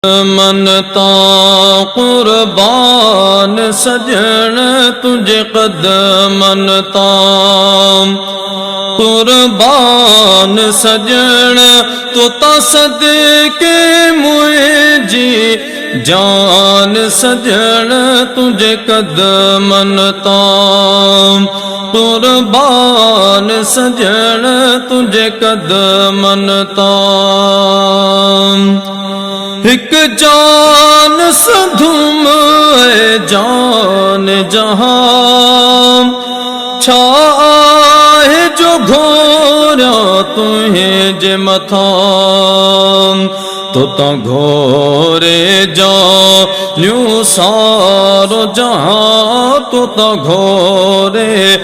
منتا قربان سجن تجھے قدمن تا قربان سجن تو تا صدقے مجھے جان سجن تجھے قدمن تا قربان سجن تجھے قدمن تا ایک جان سدھم اے جان جہاں چھا ہے جو گھورا تمہیں جے متھاں تو تا گھورے جانیوں سارو جہاں تو تا گھورے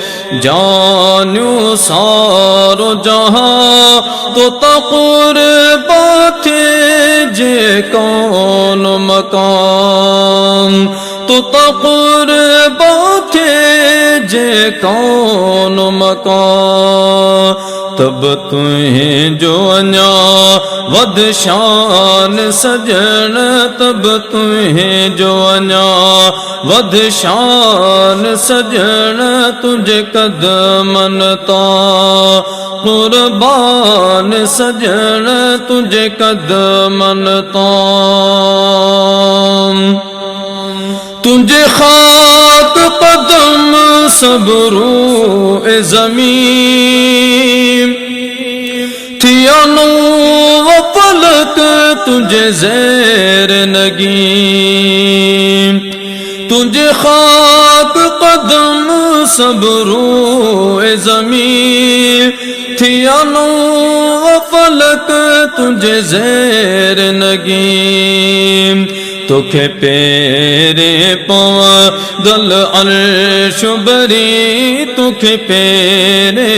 جانیوں سارو جہاں تو تا قربان تھے جے کون مقام تو تا قربان تھے جے کون مقام تب تمہیں جو انیا ود شان سجن تب تمہیں جو انیا ود شان سجن تجھے قدمن تا قربان سجن تجھے قدمن تا تجھے خاک قدم سب روح زمین تھیا نو و فلک تجھے زیر نگین تجھے خاک قدم سب روح زمین تھیا نو و فلک تجھے زیر نگین تُکھے پیرے پاں دل عرش بری تُکھے پیرے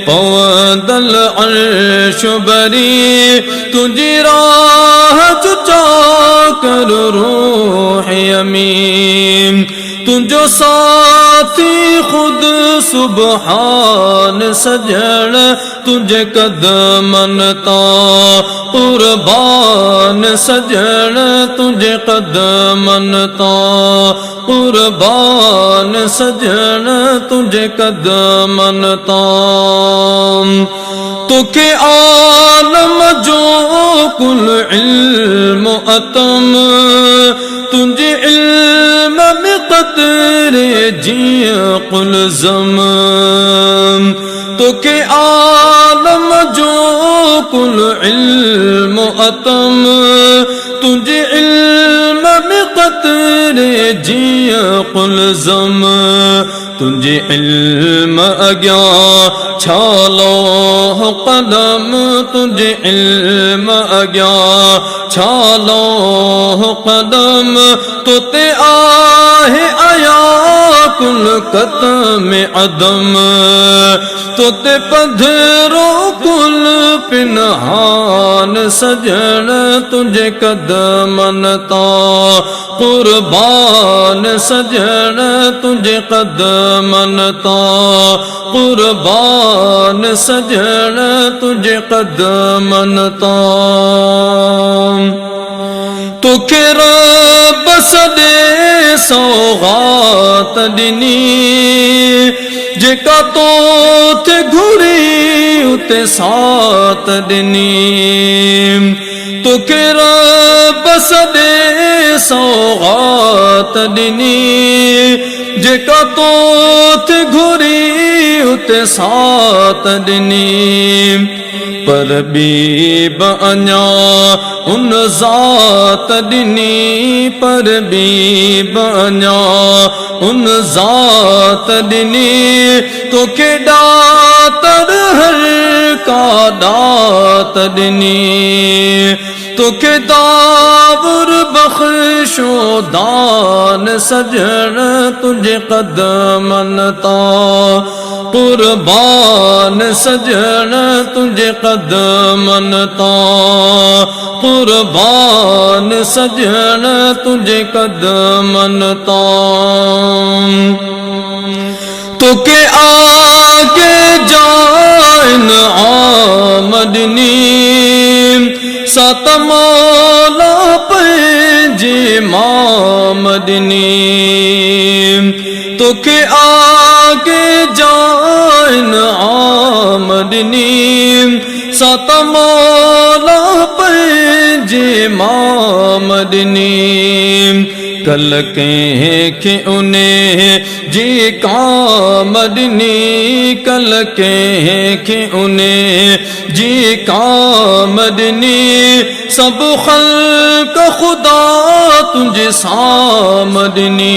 پاں دل عرش بری تجھی راہ چچا کر روح امین تجھو ساتھی خود سبحان سجن تجھے قدمن تا قربان سجن تجھے قدمن تا قربان سجن تجھے قدمن تا تو کہ عالم جو کل علم اتم تجھے علم میں قدر جی قل زمان تو کہ عالم جو کل علم اتم تجھے علم میں قدر جی قل زمان تجھے علم اگیا چھالو قدم تجھے علم اگیا چھالو قدم تو تے آہ آیا کل قدم عدم تو تے پدھرو کل پنہان سجن تجھے قدمن تا قربان سجن تجھے قدمن تا قربان سجن تجھے قدمن تا تو کہ رب سدے سوغات دنی جکا تو تھے گھری اتے سات دنی تو کہ رب سدے سوغات دنی جکا تو تھے گھری اتے سات دنی پر بی بانیا ان ذات دنی پر بی بانیا ان ذات دنی تو کہ داتر ہر کا دات دنی تو کہ داور بخش و دان سجن تجھے قدمن تا قربان سجن تجھے قدمن تا قربان سجن تجھے قدمن تا تو کہ آگے جائن آمدنی سات مولا पंहिंजे मामदनी तोखे आगे जान आमदनी सात मौला पंहिंजे मामदनी कल कंहिंखे उन जी कामदनी कल कंहिंखे उन जी कामदनी सब ख़ल्क़ ख़ुदा तुंहिंजे सामदनी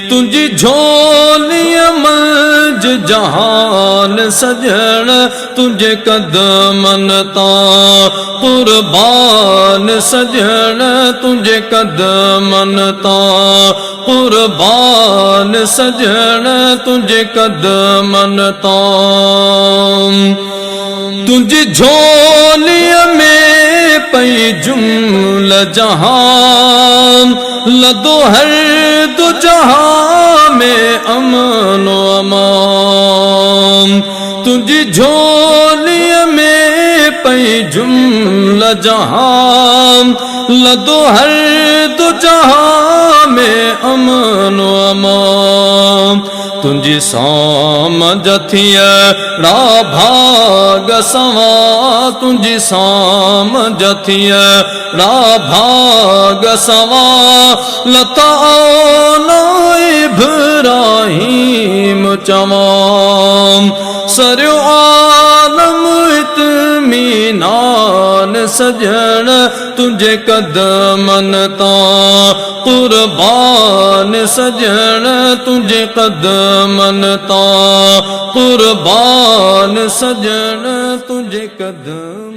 तुंहिंजी झोलीअ मंझ जहान सजण तुंहिंजे क़दमनि तां क़ुर्बान सजण तुंहिंजे क़दमनि तां क़ुर्बान सजण तुंहिंजे क़दमनि तां तुंहिंजी झोलीअ में पई जुमल जहान लदो हर दो जहां में अमन व अमान तुंहिंजी झोलीअ में पई जुमल जहां लदो हर दो जहां में अमन व अमान तुंहिंजी सामझ थियड़ा भाग सवा तुंहिंजी सामझ थियड़ा भाग सवा लता ना इब्राहिम चवां सरयो आलम इत्मीनान सजण तुंहिंजे क़दमनि तां क़ुर्बान सजण तुंहिंजे क़दमनि तां क़ुर्बान सजण तुंहिंजे क़दमनि